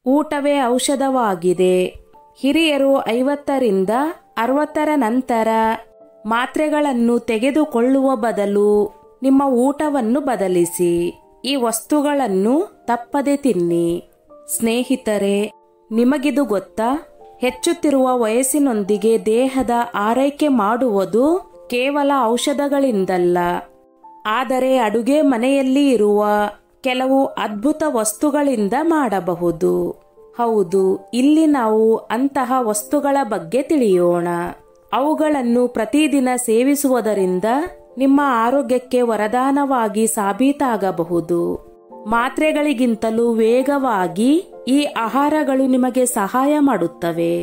ಊಟವೇ ಔಷಧವಾಗಿದೆ. ಹಿರಿಯರು 50ರಿಂದ 60ರ ನಂತರ ಮಾತ್ರೆಗಳನ್ನು ತೆಗೆದುಕೊಳ್ಳುವ ಬದಲು ನಿಮ್ಮ ಊಟವನ್ನು ಬದಲಿಸಿ. ಈ ವಸ್ತುಗಳನ್ನು ತಪ್ಪದೆ ತಿನ್ನಿ. ಸ್ನೇಹಿತರೆ, ನಿಮಗಿದು ಗೊತ್ತಾ? ಹೆಚ್ಚುತ್ತಿರುವ ವಯಸ್ಸಿನೊಂದಿಗೆ ದೇಹದ ಆರೈಕೆ ಮಾಡುವುದು ಕೇವಲ ಔಷಧಗಳಿಂದಲ್ಲ, ಆದರೆ ಅಡುಗೆ ಮನೆಯಲ್ಲಿ ಇರುವ ಕೆಲವು ಅದ್ಭುತ ವಸ್ತುಗಳಿಂದ ಮಾಡಬಹುದು. ಹೌದು, ಇಲ್ಲಿ ನಾವು ಅಂತಹ ವಸ್ತುಗಳ ಬಗ್ಗೆ ತಿಳಿಯೋಣ. ಅವುಗಳನ್ನು ಪ್ರತಿದಿನ ಸೇವಿಸುವುದರಿಂದ ನಿಮ್ಮ ಆರೋಗ್ಯಕ್ಕೆ ವರದಾನವಾಗಿ ಸಾಬೀತಾಗಬಹುದು. ಮಾತ್ರೆಗಳಿಗಿಂತಲೂ ವೇಗವಾಗಿ ಈ ಆಹಾರಗಳು ನಿಮಗೆ ಸಹಾಯ ಮಾಡುತ್ತವೆ.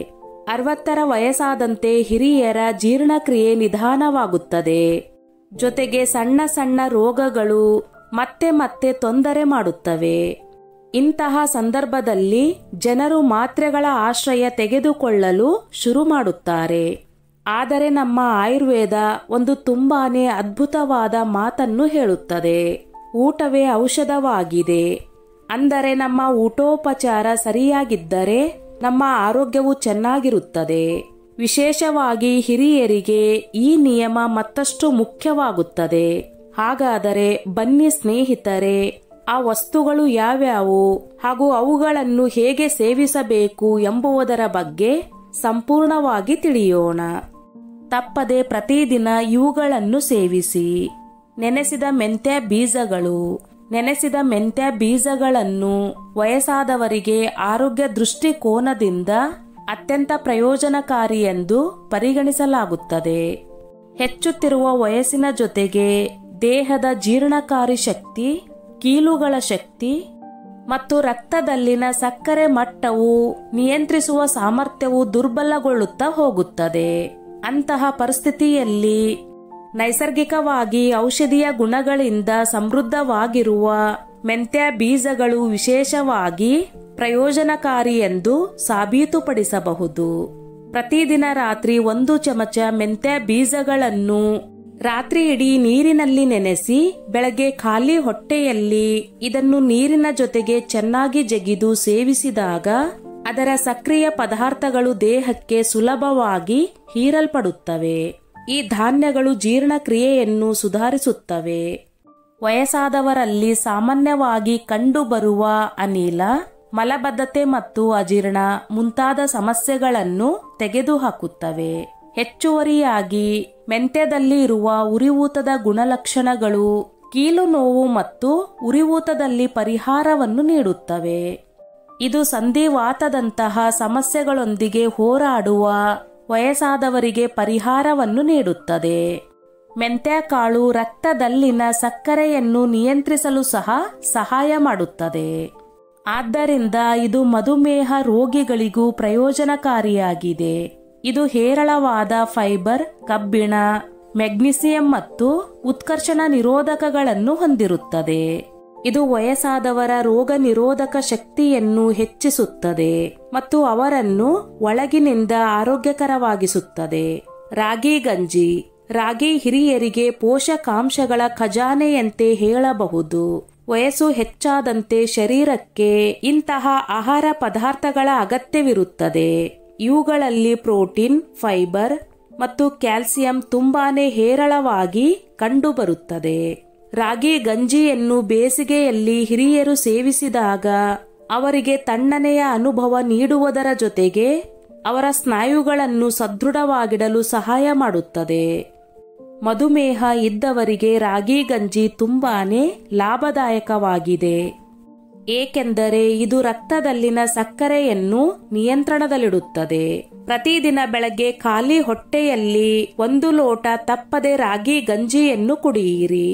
60ರ ವಯಸ್ಸಾದಂತೆ ಹಿರಿಯರ ಜೀರ್ಣಕ್ರಿಯೆ ನಿಧಾನವಾಗುತ್ತದೆ. ಜೊತೆಗೆ ಸಣ್ಣ ಸಣ್ಣ ರೋಗಗಳು ಮತ್ತೆ ಮತ್ತೆ ತೊಂದರೆ ಮಾಡುತ್ತವೆ. ಇಂತಹ ಸಂದರ್ಭದಲ್ಲಿ ಜನರು ಮಾತ್ರೆಗಳ ಆಶ್ರಯ ತೆಗೆದುಕೊಳ್ಳಲು ಶುರು ಮಾಡುತ್ತಾರೆ. ಆದರೆ ನಮ್ಮ ಆಯುರ್ವೇದ ಒಂದು ತುಂಬಾನೇ ಅದ್ಭುತವಾದ ಮಾತನ್ನು ಹೇಳುತ್ತದೆ. ಊಟವೇ ಔಷಧವಾಗಿದೆ. ಅಂದರೆ ನಮ್ಮ ಊಟೋಪಚಾರ ಸರಿಯಾಗಿದ್ದರೆ ನಮ್ಮ ಆರೋಗ್ಯವು ಚೆನ್ನಾಗಿರುತ್ತದೆ. ವಿಶೇಷವಾಗಿ ಹಿರಿಯರಿಗೆ ಈ ನಿಯಮ ಮತ್ತಷ್ಟು ಮುಖ್ಯವಾಗುತ್ತದೆ. ಹಾಗಾದರೆ ಬನ್ನಿ ಸ್ನೇಹಿತರೆ, ಆ ವಸ್ತುಗಳು ಯಾವ್ಯಾವು ಹಾಗೂ ಅವುಗಳನ್ನು ಹೇಗೆ ಸೇವಿಸಬೇಕು ಎಂಬುದರ ಬಗ್ಗೆ ಸಂಪೂರ್ಣವಾಗಿ ತಿಳಿಯೋಣ. ತಪ್ಪದೆ ಪ್ರತಿದಿನ ಇವುಗಳನ್ನು ಸೇವಿಸಿ. ನೆನೆಸಿದ ಮೆಂತ್ಯ ಬೀಜಗಳು. ನೆನೆಸಿದ ಮೆಂತ್ಯ ಬೀಜಗಳನ್ನು ವಯಸ್ಸಾದವರಿಗೆ ಆರೋಗ್ಯ ದೃಷ್ಟಿಕೋನದಿಂದ ಅತ್ಯಂತ ಪ್ರಯೋಜನಕಾರಿ ಎಂದು ಪರಿಗಣಿಸಲಾಗುತ್ತದೆ. ಹೆಚ್ಚುತ್ತಿರುವ ವಯಸ್ಸಿನ ಜೊತೆಗೆ ದೇಹದ ಜೀರ್ಣಕಾರಿ ಶಕ್ತಿ, ಕೀಲುಗಳ ಶಕ್ತಿ ಮತ್ತು ರಕ್ತದಲ್ಲಿನ ಸಕ್ಕರೆ ಮಟ್ಟವು ನಿಯಂತ್ರಿಸುವ ಸಾಮರ್ಥ್ಯವು ದುರ್ಬಲಗೊಳ್ಳುತ್ತಾ ಹೋಗುತ್ತದೆ. ಅಂತಹ ಪರಿಸ್ಥಿತಿಯಲ್ಲಿ ನೈಸರ್ಗಿಕವಾಗಿ ಔಷಧೀಯ ಗುಣಗಳಿಂದ ಸಮೃದ್ಧವಾಗಿರುವ ಮೆಂತ್ಯ ಬೀಜಗಳು ವಿಶೇಷವಾಗಿ ಪ್ರಯೋಜನಕಾರಿ ಎಂದು ಸಾಬೀತುಪಡಿಸಬಹುದು. ಪ್ರತಿದಿನ ರಾತ್ರಿ 1 ಚಮಚ ಮೆಂತ್ಯ ಬೀಜಗಳನ್ನು ರಾತ್ರಿ ಇಡೀ ನೀರಿನಲ್ಲಿ ನೆನೆಸಿ ಬೆಳಗ್ಗೆ ಖಾಲಿ ಹೊಟ್ಟೆಯಲ್ಲಿ ಇದನ್ನು ನೀರಿನ ಜೊತೆಗೆ ಚೆನ್ನಾಗಿ ಜಗಿದು ಸೇವಿಸಿದಾಗ ಅದರ ಸಕ್ರಿಯ ಪದಾರ್ಥಗಳು ದೇಹಕ್ಕೆ ಸುಲಭವಾಗಿ ಹೀರಲ್ಪಡುತ್ತವೆ. ಈ ಧಾನ್ಯಗಳು ಜೀರ್ಣಕ್ರಿಯೆಯನ್ನು ಸುಧಾರಿಸುತ್ತವೆ. ವಯಸ್ಸಾದವರಲ್ಲಿ ಸಾಮಾನ್ಯವಾಗಿ ಕಂಡುಬರುವ ಅನಿಲ, ಮಲಬದ್ಧತೆ ಮತ್ತು ಅಜೀರ್ಣ ಮುಂತಾದ ಸಮಸ್ಯೆಗಳನ್ನು ತೆಗೆದುಹಾಕುತ್ತವೆ. ಹೆಚ್ಚುವರಿಯಾಗಿ ಮೆಂತ್ಯದಲ್ಲಿ ಇರುವ ಉರಿಯೂತದ ಗುಣಲಕ್ಷಣಗಳು ಕೀಲು ನೋವು ಮತ್ತು ಉರಿಯೂತದಲ್ಲಿ ಪರಿಹಾರವನ್ನು ನೀಡುತ್ತವೆ. ಇದು ಸಂಧಿವಾತದಂತಹ ಸಮಸ್ಯೆಗಳೊಂದಿಗೆ ಹೋರಾಡುವ ವಯಸ್ಸಾದವರಿಗೆ ಪರಿಹಾರವನ್ನು ನೀಡುತ್ತದೆ. ಮೆಂತ್ಯ ಕಾಳು ರಕ್ತದಲ್ಲಿನ ಸಕ್ಕರೆಯನ್ನು ನಿಯಂತ್ರಿಸಲು ಸಹ ಸಹಾಯ ಮಾಡುತ್ತದೆ. ಆದ್ದರಿಂದ ಇದು ಮಧುಮೇಹ ರೋಗಿಗಳಿಗೂ ಪ್ರಯೋಜನಕಾರಿಯಾಗಿದೆ. ಇದು ಹೇರಳವಾದ ಫೈಬರ್, ಕಬ್ಬಿಣ, ಮೆಗ್ನೀಸಿಯಂ ಮತ್ತು ಉತ್ಕರ್ಷಣ ನಿರೋಧಕಗಳನ್ನು ಹೊಂದಿರುತ್ತದೆ. ಇದು ವಯಸ್ಸಾದವರ ರೋಗ ನಿರೋಧಕ ಶಕ್ತಿಯನ್ನು ಹೆಚ್ಚಿಸುತ್ತದೆ ಮತ್ತು ಅವರನ್ನು ಒಳಗಿನಿಂದ ಆರೋಗ್ಯಕರವಾಗಿಸುತ್ತದೆ. ರಾಗಿ ಗಂಜಿ. ರಾಗಿ ಹಿರಿಯರಿಗೆ ಪೋಷಕಾಂಶಗಳ ಖಜಾನೆಯಂತೆ ಹೇಳಬಹುದು. ವಯಸ್ಸು ಹೆಚ್ಚಾದಂತೆ ಶರೀರಕ್ಕೆ ಇಂತಹ ಆಹಾರ ಪದಾರ್ಥಗಳ ಅಗತ್ಯವಿರುತ್ತದೆ. ಇವುಗಳಲ್ಲಿ ಪ್ರೋಟೀನ್, ಫೈಬರ್ ಮತ್ತು ಕ್ಯಾಲ್ಸಿಯಂ ತುಂಬಾನೇ ಹೇರಳವಾಗಿ ಕಂಡುಬರುತ್ತದೆ. ರಾಗಿ ಗಂಜಿಯನ್ನು ಬೇಸಿಗೆಯಲ್ಲಿ ಹಿರಿಯರು ಸೇವಿಸಿದಾಗ ಅವರಿಗೆ ತಣ್ಣನೆಯ ಅನುಭವ ನೀಡುವುದರ ಜೊತೆಗೆ ಅವರ ಸ್ನಾಯುಗಳನ್ನು ಸದೃಢವಾಗಿಡಲು ಸಹಾಯ ಮಾಡುತ್ತದೆ. ಮಧುಮೇಹ ಇದ್ದವರಿಗೆ ರಾಗಿ ಗಂಜಿ ತುಂಬಾನೇ ಲಾಭದಾಯಕವಾಗಿದೆ. ಏಕೆಂದರೆ ಇದು ರಕ್ತದಲ್ಲಿನ ಸಕ್ಕರೆಯನ್ನು ನಿಯಂತ್ರಣದಲ್ಲಿಡುತ್ತದೆ. ಪ್ರತಿದಿನ ಬೆಳಗ್ಗೆ ಖಾಲಿ ಹೊಟ್ಟೆಯಲ್ಲಿ 1 ಲೋಟ ತಪ್ಪದೆ ರಾಗಿ ಗಂಜಿಯನ್ನು ಕುಡಿಯಿರಿ.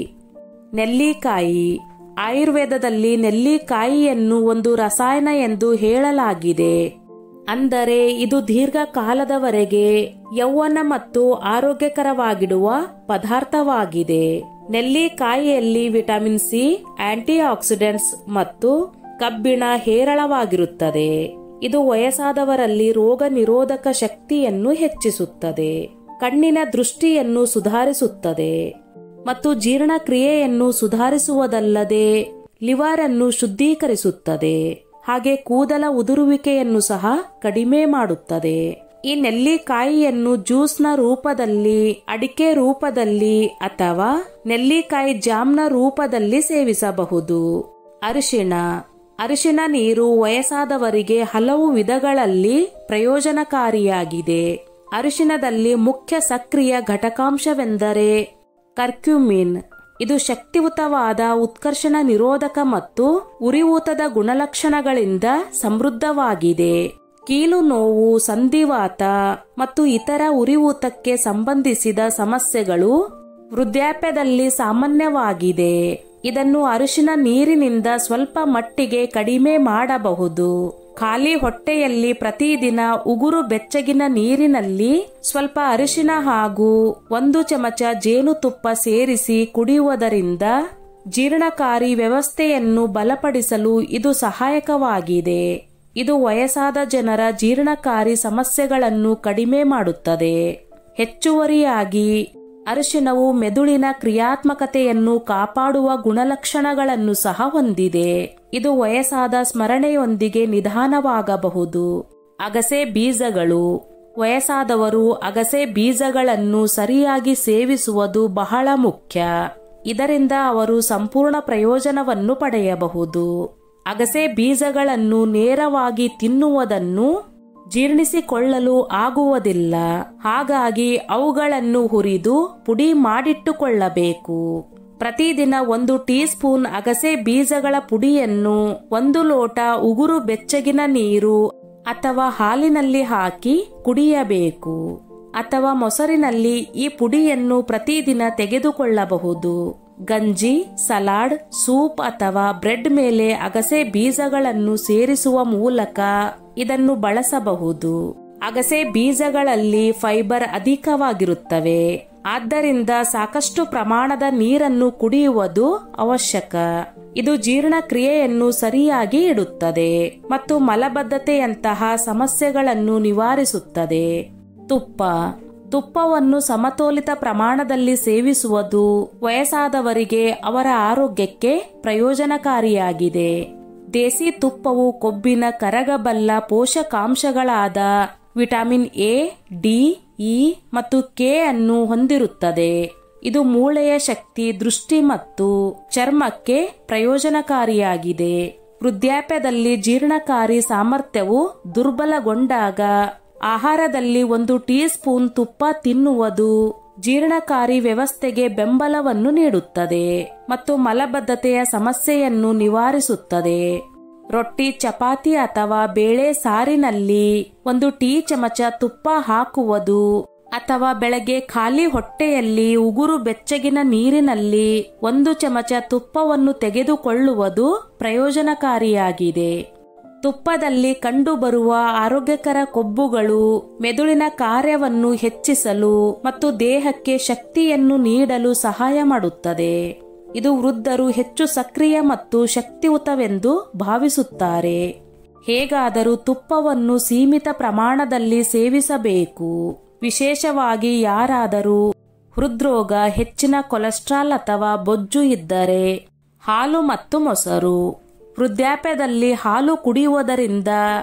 ನೆಲ್ಲಿಕಾಯಿ. ಆಯುರ್ವೇದದಲ್ಲಿ ನೆಲ್ಲಿಕಾಯಿಯನ್ನು ಒಂದು ರಸಾಯನ ಎಂದು ಹೇಳಲಾಗಿದೆ. ಅಂದರೆ ಇದು ದೀರ್ಘಕಾಲದವರೆಗೆ ಯೌವನ ಮತ್ತು ಆರೋಗ್ಯಕರವಾಗಿಡುವ ಪದಾರ್ಥವಾಗಿದೆ. ನೆಲ್ಲಿಕಾಯಿಯಲ್ಲಿ ವಿಟಮಿನ್ ಸಿ, ಆಂಟಿ ಆಕ್ಸಿಡೆಂಟ್ಸ್ ಮತ್ತು ಕಬ್ಬಿಣ ಹೇರಳವಾಗಿರುತ್ತದೆ. ಇದು ವಯಸ್ಸಾದವರಲ್ಲಿ ರೋಗ ನಿರೋಧಕ ಶಕ್ತಿಯನ್ನು ಹೆಚ್ಚಿಸುತ್ತದೆ, ಕಣ್ಣಿನ ದೃಷ್ಟಿಯನ್ನು ಸುಧಾರಿಸುತ್ತದೆ ಮತ್ತು ಜೀರ್ಣಕ್ರಿಯೆಯನ್ನು ಸುಧಾರಿಸುವುದಲ್ಲದೆ ಲಿವರ್ ಅನ್ನು ಶುದ್ಧೀಕರಿಸುತ್ತದೆ. ಹಾಗೆ ಕೂದಲ ಉದುರುವಿಕೆಯನ್ನು ಸಹ ಕಡಿಮೆ ಮಾಡುತ್ತದೆ. ಈ ನೆಲ್ಲಿಕಾಯಿಯನ್ನು ಜ್ಯೂಸ್ನ ರೂಪದಲ್ಲಿ, ಅಡಿಕೆ ರೂಪದಲ್ಲಿ ಅಥವಾ ನೆಲ್ಲಿಕಾಯಿ ಜಾಮ್ನ ರೂಪದಲ್ಲಿ ಸೇವಿಸಬಹುದು. ಅರಿಶಿಣ ನೀರು ವಯಸ್ಸಾದವರಿಗೆ ಹಲವು ವಿಧಗಳಲ್ಲಿ ಪ್ರಯೋಜನಕಾರಿಯಾಗಿದೆ. ಅರಿಶಿಣದಲ್ಲಿ ಮುಖ್ಯ ಸಕ್ರಿಯ ಘಟಕಾಂಶವೆಂದರೆ ಕರ್ಕ್ಯೂಮಿನ್. ಇದು ಶಕ್ತಿಯುತವಾದ ಉತ್ಕರ್ಷಣ ನಿರೋಧಕ ಮತ್ತು ಉರಿಯೂತದ ಗುಣಲಕ್ಷಣಗಳಿಂದ ಸಮೃದ್ಧವಾಗಿದೆ. ಕೀಲು ನೋವು, ಸಂಧಿವಾತ ಮತ್ತು ಇತರ ಉರಿಯೂತಕ್ಕೆ ಸಂಬಂಧಿಸಿದ ಸಮಸ್ಯೆಗಳು ವೃದ್ಧಾಪ್ಯದಲ್ಲಿ ಸಾಮಾನ್ಯವಾಗಿದೆ. ಇದನ್ನು ಅರಿಶಿನ ನೀರಿನಿಂದ ಸ್ವಲ್ಪ ಮಟ್ಟಿಗೆ ಕಡಿಮೆ ಮಾಡಬಹುದು. ಖಾಲಿ ಹೊಟ್ಟೆಯಲ್ಲಿ ಪ್ರತಿದಿನ ಉಗುರು ಬೆಚ್ಚಗಿನ ನೀರಿನಲ್ಲಿ ಸ್ವಲ್ಪ ಅರಿಶಿನ ಹಾಗೂ 1 ಚಮಚ ಜೇನುತುಪ್ಪ ಸೇರಿಸಿ ಕುಡಿಯುವುದರಿಂದ ಜೀರ್ಣಕಾರಿ ವ್ಯವಸ್ಥೆಯನ್ನು ಬಲಪಡಿಸಲು ಇದು ಸಹಾಯಕವಾಗಿದೆ. ಇದು ವಯಸ್ಸಾದ ಜನರ ಜೀರ್ಣಕಾರಿ ಸಮಸ್ಯೆಗಳನ್ನು ಕಡಿಮೆ ಮಾಡುತ್ತದೆ. ಹೆಚ್ಚುವರಿಯಾಗಿ ಅರಿಶಿಣವು ಮೆದುಳಿನ ಕ್ರಿಯಾತ್ಮಕತೆಯನ್ನು ಕಾಪಾಡುವ ಗುಣಲಕ್ಷಣಗಳನ್ನು ಸಹ ಹೊಂದಿದೆ. ಇದು ವಯಸ್ಸಾದ ಸ್ಮರಣೆಯೊಂದಿಗೆ ನಿಧಾನವಾಗಬಹುದು. ಅಗಸೆ ಬೀಜಗಳು. ವಯಸ್ಸಾದವರು ಅಗಸೆ ಬೀಜಗಳನ್ನು ಸರಿಯಾಗಿ ಸೇವಿಸುವುದು ಬಹಳ ಮುಖ್ಯ. ಇದರಿಂದ ಅವರು ಸಂಪೂರ್ಣ ಪ್ರಯೋಜನವನ್ನು ಪಡೆಯಬಹುದು. ಅಗಸೆ ಬೀಜಗಳನ್ನು ನೇರವಾಗಿ ತಿನ್ನುವುದನ್ನು ಜೀರ್ಣಿಸಿಕೊಳ್ಳಲು ಆಗುವುದಿಲ್ಲ. ಹಾಗಾಗಿ ಅವುಗಳನ್ನು ಹುರಿದು ಪುಡಿ ಮಾಡಿಟ್ಟುಕೊಳ್ಳಬೇಕು. ಪ್ರತಿದಿನ 1 ಟೀ ಸ್ಪೂನ್ ಅಗಸೆ ಬೀಜಗಳ ಪುಡಿಯನ್ನು 1 ಲೋಟ ಉಗುರು ಬೆಚ್ಚಗಿನ ನೀರು ಅಥವಾ ಹಾಲಿನಲ್ಲಿ ಹಾಕಿ ಕುಡಿಯಬೇಕು. ಅಥವಾ ಮೊಸರಿನಲ್ಲಿ ಈ ಪುಡಿಯನ್ನು ಪ್ರತಿದಿನ ತೆಗೆದುಕೊಳ್ಳಬಹುದು. ಗಂಜಿ, ಸಲಾಡ್, ಸೂಪ್ ಅಥವಾ ಬ್ರೆಡ್ ಮೇಲೆ ಅಗಸೆ ಬೀಜಗಳನ್ನು ಸೇರಿಸುವ ಮೂಲಕ ಇದನ್ನು ಬಳಸಬಹುದು. ಅಗಸೆ ಬೀಜಗಳಲ್ಲಿ ಫೈಬರ್ ಅಧಿಕವಾಗಿರುತ್ತವೆ. ಆದ್ದರಿಂದ ಸಾಕಷ್ಟು ಪ್ರಮಾಣದ ನೀರನ್ನು ಕುಡಿಯುವುದು ಅವಶ್ಯಕ. ಇದು ಜೀರ್ಣಕ್ರಿಯೆಯನ್ನು ಸರಿಯಾಗಿ ಇಡುತ್ತದೆ ಮತ್ತು ಮಲಬದ್ಧತೆಯಂತಹ ಸಮಸ್ಯೆಗಳನ್ನು ನಿವಾರಿಸುತ್ತದೆ. ತುಪ್ಪವನ್ನು ಸಮತೋಲಿತ ಪ್ರಮಾಣದಲ್ಲಿ ಸೇವಿಸುವುದು ವಯಸ್ಸಾದವರಿಗೆ ಅವರ ಆರೋಗ್ಯಕ್ಕೆ ಪ್ರಯೋಜನಕಾರಿಯಾಗಿದೆ. ದೇಸಿ ತುಪ್ಪವು ಕೊಬ್ಬಿನ ಕರಗಬಲ್ಲ ಪೋಷಕಾಂಶಗಳಾದ ವಿಟಮಿನ್ ಎ, ಡಿ, ಇ ಮತ್ತು ಕೆ ಅನ್ನು ಹೊಂದಿರುತ್ತದೆ. ಇದು ಮೂಳೆಯ ಶಕ್ತಿ, ದೃಷ್ಟಿ ಮತ್ತು ಚರ್ಮಕ್ಕೆ ಪ್ರಯೋಜನಕಾರಿಯಾಗಿದೆ. ವೃದ್ಧಾಪ್ಯದಲ್ಲಿ ಜೀರ್ಣಕಾರಿ ಸಾಮರ್ಥ್ಯವು ದುರ್ಬಲಗೊಂಡಾಗ ಆಹಾರದಲ್ಲಿ 1 ಟೀ ಸ್ಪೂನ್ ತುಪ್ಪ ತಿನ್ನುವುದು ಜೀರ್ಣಕಾರಿ ವ್ಯವಸ್ಥೆಗೆ ಬೆಂಬಲವನ್ನು ನೀಡುತ್ತದೆ ಮತ್ತು ಮಲಬದ್ಧತೆಯ ಸಮಸ್ಯೆಯನ್ನು ನಿವಾರಿಸುತ್ತದೆ. ರೊಟ್ಟಿ, ಚಪಾತಿ ಅಥವಾ ಬೇಳೆ ಸಾರಿನಲ್ಲಿ 1 ಟೀ ಚಮಚ ತುಪ್ಪ ಹಾಕುವುದು ಅಥವಾ ಬೆಳಗ್ಗೆ ಖಾಲಿ ಹೊಟ್ಟೆಯಲ್ಲಿ ಉಗುರು ಬೆಚ್ಚಗಿನ ನೀರಿನಲ್ಲಿ 1 ಚಮಚ ತುಪ್ಪವನ್ನು ತೆಗೆದುಕೊಳ್ಳುವುದು ಪ್ರಯೋಜನಕಾರಿಯಾಗಿದೆ. ತುಪ್ಪದಲ್ಲಿ ಕಂಡುಬರುವ ಆರೋಗ್ಯಕರ ಕೊಬ್ಬುಗಳು ಮೆದುಳಿನ ಕಾರ್ಯವನ್ನು ಹೆಚ್ಚಿಸಲು ಮತ್ತು ದೇಹಕ್ಕೆ ಶಕ್ತಿಯನ್ನು ನೀಡಲು ಸಹಾಯ ಮಾಡುತ್ತದೆ. ಇದು ವೃದ್ಧರು ಹೆಚ್ಚು ಸಕ್ರಿಯ ಮತ್ತು ಶಕ್ತಿಯುತವೆಂದು ಭಾವಿಸುತ್ತಾರೆ. ಹೇಗಾದರೂ ತುಪ್ಪವನ್ನು ಸೀಮಿತ ಪ್ರಮಾಣದಲ್ಲಿ ಸೇವಿಸಬೇಕು. ವಿಶೇಷವಾಗಿ ಯಾರಾದರೂ ಹೃದ್ರೋಗ, ಹೆಚ್ಚಿನ ಕೊಲೆಸ್ಟ್ರಾಲ್ ಅಥವಾ ಬೊಜ್ಜು ಇದ್ದರೆ. ಹಾಲು ಮತ್ತು ಮೊಸರು. ವೃದ್ಧಾಪ್ಯದಲ್ಲಿ ಹಾಲು ಕುಡಿಯುವುದರಿಂದ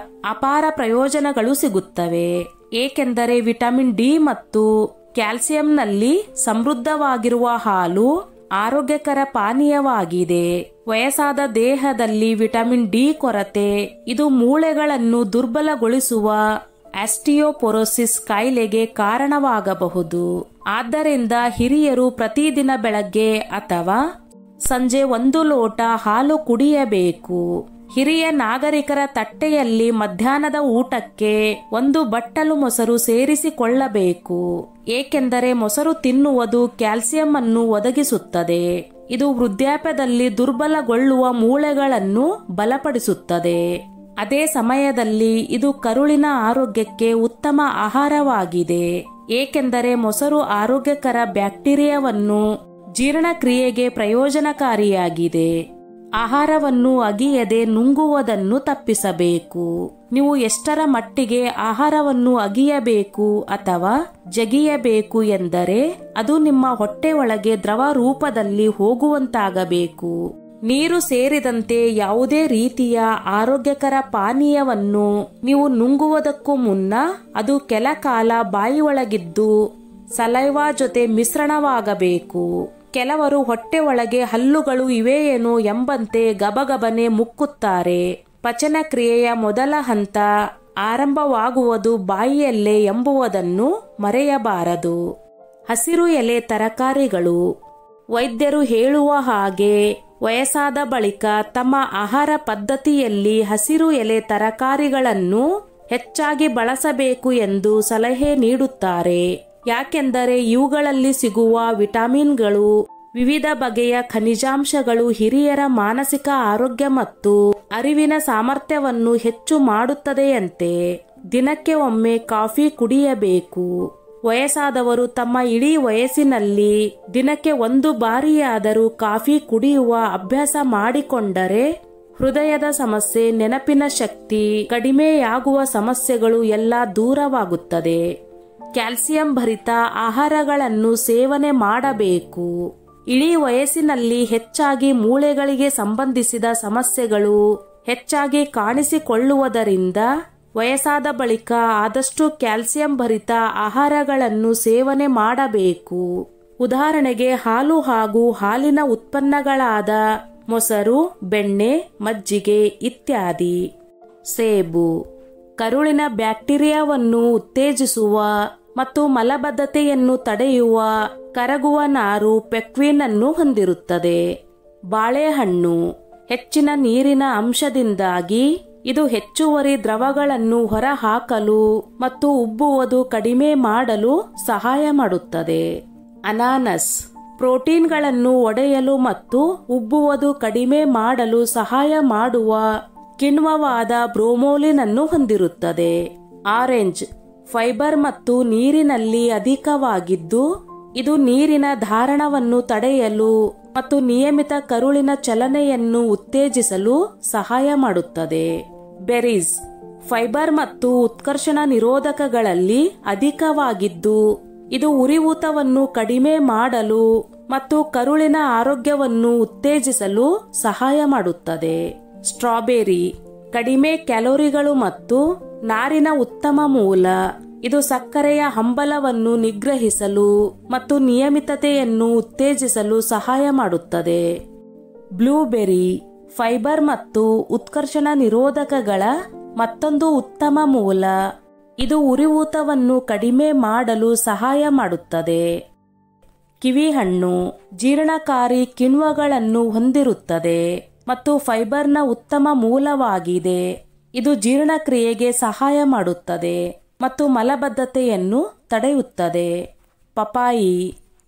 ಅಪಾರ ಪ್ರಯೋಜನಗಳು ಸಿಗುತ್ತವೆ. ಏಕೆಂದರೆ ವಿಟಮಿನ್ ಡಿ ಮತ್ತು ಕ್ಯಾಲ್ಸಿಯಂನಲ್ಲಿ ಸಮೃದ್ಧವಾಗಿರುವ ಹಾಲು ಆರೋಗ್ಯಕರ ಪಾನೀಯವಾಗಿದೆ. ವಯಸ್ಸಾದ ದೇಹದಲ್ಲಿ ವಿಟಮಿನ್ ಡಿ ಕೊರತೆ ಇದು ಮೂಳೆಗಳನ್ನು ದುರ್ಬಲಗೊಳಿಸುವ ಆಸ್ಟಿಯೋಪೊರೋಸಿಸ್ ಕಾಯಿಲೆಗೆ ಕಾರಣವಾಗಬಹುದು. ಆದ್ದರಿಂದ ಹಿರಿಯರು ಪ್ರತಿದಿನ ಬೆಳಗ್ಗೆ ಅಥವಾ ಸಂಜೆ 1 ಲೋಟ ಹಾಲು ಕುಡಿಯಬೇಕು. ಹಿರಿಯ ನಾಗರಿಕರ ತಟ್ಟೆಯಲ್ಲಿ ಮಧ್ಯಾಹ್ನದ ಊಟಕ್ಕೆ 1 ಬಟ್ಟಲು ಮೊಸರು ಸೇರಿಸಿಕೊಳ್ಳಬೇಕು. ಏಕೆಂದರೆ ಮೊಸರು ತಿನ್ನುವುದು ಕ್ಯಾಲ್ಸಿಯಂ ಅನ್ನು ಒದಗಿಸುತ್ತದೆ. ಇದು ವೃದ್ಧಾಪ್ಯದಲ್ಲಿ ದುರ್ಬಲಗೊಳ್ಳುವ ಮೂಳೆಗಳನ್ನು ಬಲಪಡಿಸುತ್ತದೆ. ಅದೇ ಸಮಯದಲ್ಲಿ ಇದು ಕರುಳಿನ ಆರೋಗ್ಯಕ್ಕೆ ಉತ್ತಮ ಆಹಾರವಾಗಿದೆ. ಏಕೆಂದರೆ ಮೊಸರು ಆರೋಗ್ಯಕರ ಬ್ಯಾಕ್ಟೀರಿಯಾವನ್ನು ಜೀರ್ಣಕ್ರಿಯೆಗೆ ಪ್ರಯೋಜನಕಾರಿಯಾಗಿದೆ. ಆಹಾರವನ್ನು ಅಗಿಯದೆ ನುಂಗುವುದನ್ನು ತಪ್ಪಿಸಬೇಕು. ನೀವು ಎಷ್ಟರ ಮಟ್ಟಿಗೆ ಆಹಾರವನ್ನು ಅಗಿಯಬೇಕು ಅಥವಾ ಜಗಿಯಬೇಕು ಎಂದರೆ ಅದು ನಿಮ್ಮ ಹೊಟ್ಟೆ ಒಳಗೆ ದ್ರವ ರೂಪದಲ್ಲಿ ಹೋಗುವಂತಾಗಬೇಕು. ನೀರು ಸೇರಿದಂತೆ ಯಾವುದೇ ರೀತಿಯ ಆರೋಗ್ಯಕರ ಪಾನೀಯವನ್ನು ನೀವು ನುಂಗುವುದಕ್ಕೂ ಮುನ್ನ ಅದು ಕೆಲ ಕಾಲ ಬಾಯಿಯೊಳಗಿದ್ದು ಸಲೈವಾ ಜೊತೆ ಮಿಶ್ರಣವಾಗಬೇಕು. ಕೆಲವರು ಹೊಟ್ಟೆ ಒಳಗೆ ಹಲ್ಲುಗಳು ಇವೆಯೇನೋ ಎಂಬಂತೆ ಗಬಗಬನೆ ಮುಕ್ಕುತ್ತಾರೆ. ಪಚನ ಕ್ರಿಯೆಯ ಮೊದಲ ಹಂತ ಆರಂಭವಾಗುವುದು ಬಾಯಿಯಲ್ಲೇ ಎಂಬುದನ್ನು ಮರೆಯಬಾರದು. ಹಸಿರು ಎಲೆ ತರಕಾರಿಗಳು. ವೈದ್ಯರು ಹೇಳುವ ಹಾಗೆ ವಯಸ್ಸಾದ ಬಳಿಕ ತಮ್ಮ ಆಹಾರ ಪದ್ಧತಿಯಲ್ಲಿ ಹಸಿರು ಎಲೆ ತರಕಾರಿಗಳನ್ನು ಹೆಚ್ಚಾಗಿ ಬಳಸಬೇಕು ಎಂದು ಸಲಹೆ ನೀಡುತ್ತಾರೆ. ಯಾಕೆಂದರೆ ಇವುಗಳಲ್ಲಿ ಸಿಗುವ ವಿಟಮಿನ್ಗಳು, ವಿವಿಧ ಬಗೆಯ ಖನಿಜಾಂಶಗಳು ಹಿರಿಯರ ಮಾನಸಿಕ ಆರೋಗ್ಯ ಮತ್ತು ಅರಿವಿನ ಸಾಮರ್ಥ್ಯವನ್ನು ಹೆಚ್ಚು ಮಾಡುತ್ತದೆಯಂತೆ. ದಿನಕ್ಕೆ ಒಮ್ಮೆ ಕಾಫಿ ಕುಡಿಯಬೇಕು. ವಯಸ್ಸಾದವರು ತಮ್ಮ ಇಡೀ ವಯಸ್ಸಿನಲ್ಲಿ ದಿನಕ್ಕೆ 1 ಬಾರಿಯಾದರೂ ಕಾಫಿ ಕುಡಿಯುವ ಅಭ್ಯಾಸ ಮಾಡಿಕೊಂಡರೆ ಹೃದಯದ ಸಮಸ್ಯೆ, ನೆನಪಿನ ಶಕ್ತಿ ಕಡಿಮೆಯಾಗುವ ಸಮಸ್ಯೆಗಳು ಎಲ್ಲ ದೂರವಾಗುತ್ತದೆ. ಕ್ಯಾಲ್ಸಿಯಂ ಭರಿತ ಆಹಾರಗಳನ್ನು ಸೇವನೆ ಮಾಡಬೇಕು. ಇಡೀ ವಯಸ್ಸಿನಲ್ಲಿ ಹೆಚ್ಚಾಗಿ ಮೂಳೆಗಳಿಗೆ ಸಂಬಂಧಿಸಿದ ಸಮಸ್ಯೆಗಳು ಹೆಚ್ಚಾಗಿ ಕಾಣಿಸಿಕೊಳ್ಳುವುದರಿಂದ ವಯಸ್ಸಾದ ಬಳಿಕ ಆದಷ್ಟು ಕ್ಯಾಲ್ಸಿಯಂ ಭರಿತ ಆಹಾರಗಳನ್ನು ಸೇವನೆ ಮಾಡಬೇಕು. ಉದಾಹರಣೆಗೆ ಹಾಲು ಹಾಗೂ ಹಾಲಿನ ಉತ್ಪನ್ನಗಳಾದ ಮೊಸರು, ಬೆಣ್ಣೆ, ಮಜ್ಜಿಗೆ ಇತ್ಯಾದಿ. ಸೇಬು ಕರುಳಿನ ಬ್ಯಾಕ್ಟೀರಿಯಾವನ್ನು ಉತ್ತೇಜಿಸುವ ಮತ್ತು ಮಲಬದ್ಧತೆಯನ್ನು ತಡೆಯುವ ಕರಗುವ ನಾರು ಪೆಕ್ವಿನ್ ಅನ್ನು ಹೊಂದಿರುತ್ತದೆ. ಬಾಳೆಹಣ್ಣು ಹೆಚ್ಚಿನ ನೀರಿನ ಅಂಶದಿಂದಾಗಿ ಇದು ಹೆಚ್ಚುವರಿ ದ್ರವಗಳನ್ನು ಹೊರಹಾಕಲು ಮತ್ತು ಉಬ್ಬುವುದು ಕಡಿಮೆ ಮಾಡಲು ಸಹಾಯ ಮಾಡುತ್ತದೆ. ಅನಾನಸ್ ಪ್ರೋಟೀನ್ಗಳನ್ನು ಒಡೆಯಲು ಮತ್ತು ಉಬ್ಬುವುದು ಕಡಿಮೆ ಮಾಡಲು ಸಹಾಯ ಮಾಡುವ ಕಿಣ್ವವಾದ ಬ್ರೋಮೋಲಿನ್ ಅನ್ನು ಹೊಂದಿರುತ್ತದೆ. ಆರೆಂಜ್ ಫೈಬರ್ ಮತ್ತು ನೀರಿನಲ್ಲಿ ಅಧಿಕವಾಗಿದ್ದು ಇದು ನೀರಿನ ಧಾರಣವನ್ನು ತಡೆಯಲು ಮತ್ತು ನಿಯಮಿತ ಕರುಳಿನ ಚಲನೆಯನ್ನು ಉತ್ತೇಜಿಸಲು ಸಹಾಯ ಮಾಡುತ್ತದೆ. ಬೆರೀಸ್ ಫೈಬರ್ ಮತ್ತು ಉತ್ಕರ್ಷಣ ನಿರೋಧಕಗಳಲ್ಲಿ ಅಧಿಕವಾಗಿದ್ದು ಇದು ಉರಿಯೂತವನ್ನು ಕಡಿಮೆ ಮಾಡಲು ಮತ್ತು ಕರುಳಿನ ಆರೋಗ್ಯವನ್ನು ಉತ್ತೇಜಿಸಲು ಸಹಾಯ ಮಾಡುತ್ತದೆ. ಸ್ಟ್ರಾಬೆರಿ ಕಡಿಮೆ ಕ್ಯಾಲೋರಿಗಳು ಮತ್ತು ನಾರಿನ ಉತ್ತಮ ಮೂಲ. ಇದು ಸಕ್ಕರೆಯ ಹಂಬಲವನ್ನು ನಿಗ್ರಹಿಸಲು ಮತ್ತು ನಿಯಮಿತತೆಯನ್ನು ಉತ್ತೇಜಿಸಲು ಸಹಾಯ ಮಾಡುತ್ತದೆ. ಬ್ಲೂಬೆರಿ ಫೈಬರ್ ಮತ್ತು ಉತ್ಕರ್ಷಣ ನಿರೋಧಕಗಳ ಮತ್ತೊಂದು ಉತ್ತಮ ಮೂಲ. ಇದು ಉರಿಯೂತವನ್ನು ಕಡಿಮೆ ಮಾಡಲು ಸಹಾಯ ಮಾಡುತ್ತದೆ. ಕಿವಿಹಣ್ಣು ಜೀರ್ಣಕಾರಿ ಕಿಣ್ವಗಳನ್ನು ಹೊಂದಿರುತ್ತದೆ ಮತ್ತು ಫೈಬರ್ನ ಉತ್ತಮ ಮೂಲವಾಗಿದೆ. ಇದು ಜೀರ್ಣಕ್ರಿಯೆಗೆ ಸಹಾಯ ಮಾಡುತ್ತದೆ ಮತ್ತು ಮಲಬದ್ಧತೆಯನ್ನು ತಡೆಯುತ್ತದೆ. ಪಪಾಯಿ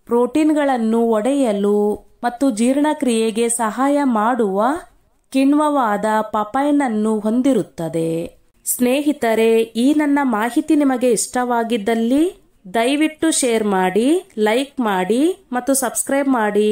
ಪ್ರೋಟೀನ್ಗಳನ್ನು ಒಡೆಯಲು ಮತ್ತು ಜೀರ್ಣಕ್ರಿಯೆಗೆ ಸಹಾಯ ಮಾಡುವ ಕಿಣ್ವವಾದ ಪಪೈನ್ ಅನ್ನು ಹೊಂದಿರುತ್ತದೆ. ಸ್ನೇಹಿತರೆ, ಈ ನನ್ನ ಮಾಹಿತಿ ನಿಮಗೆ ಇಷ್ಟವಾಗಿದ್ದಲ್ಲಿ ದಯವಿಟ್ಟು ಶೇರ್ ಮಾಡಿ, ಲೈಕ್ ಮಾಡಿ ಮತ್ತು ಸಬ್ಸ್ಕ್ರೈಬ್ ಮಾಡಿ.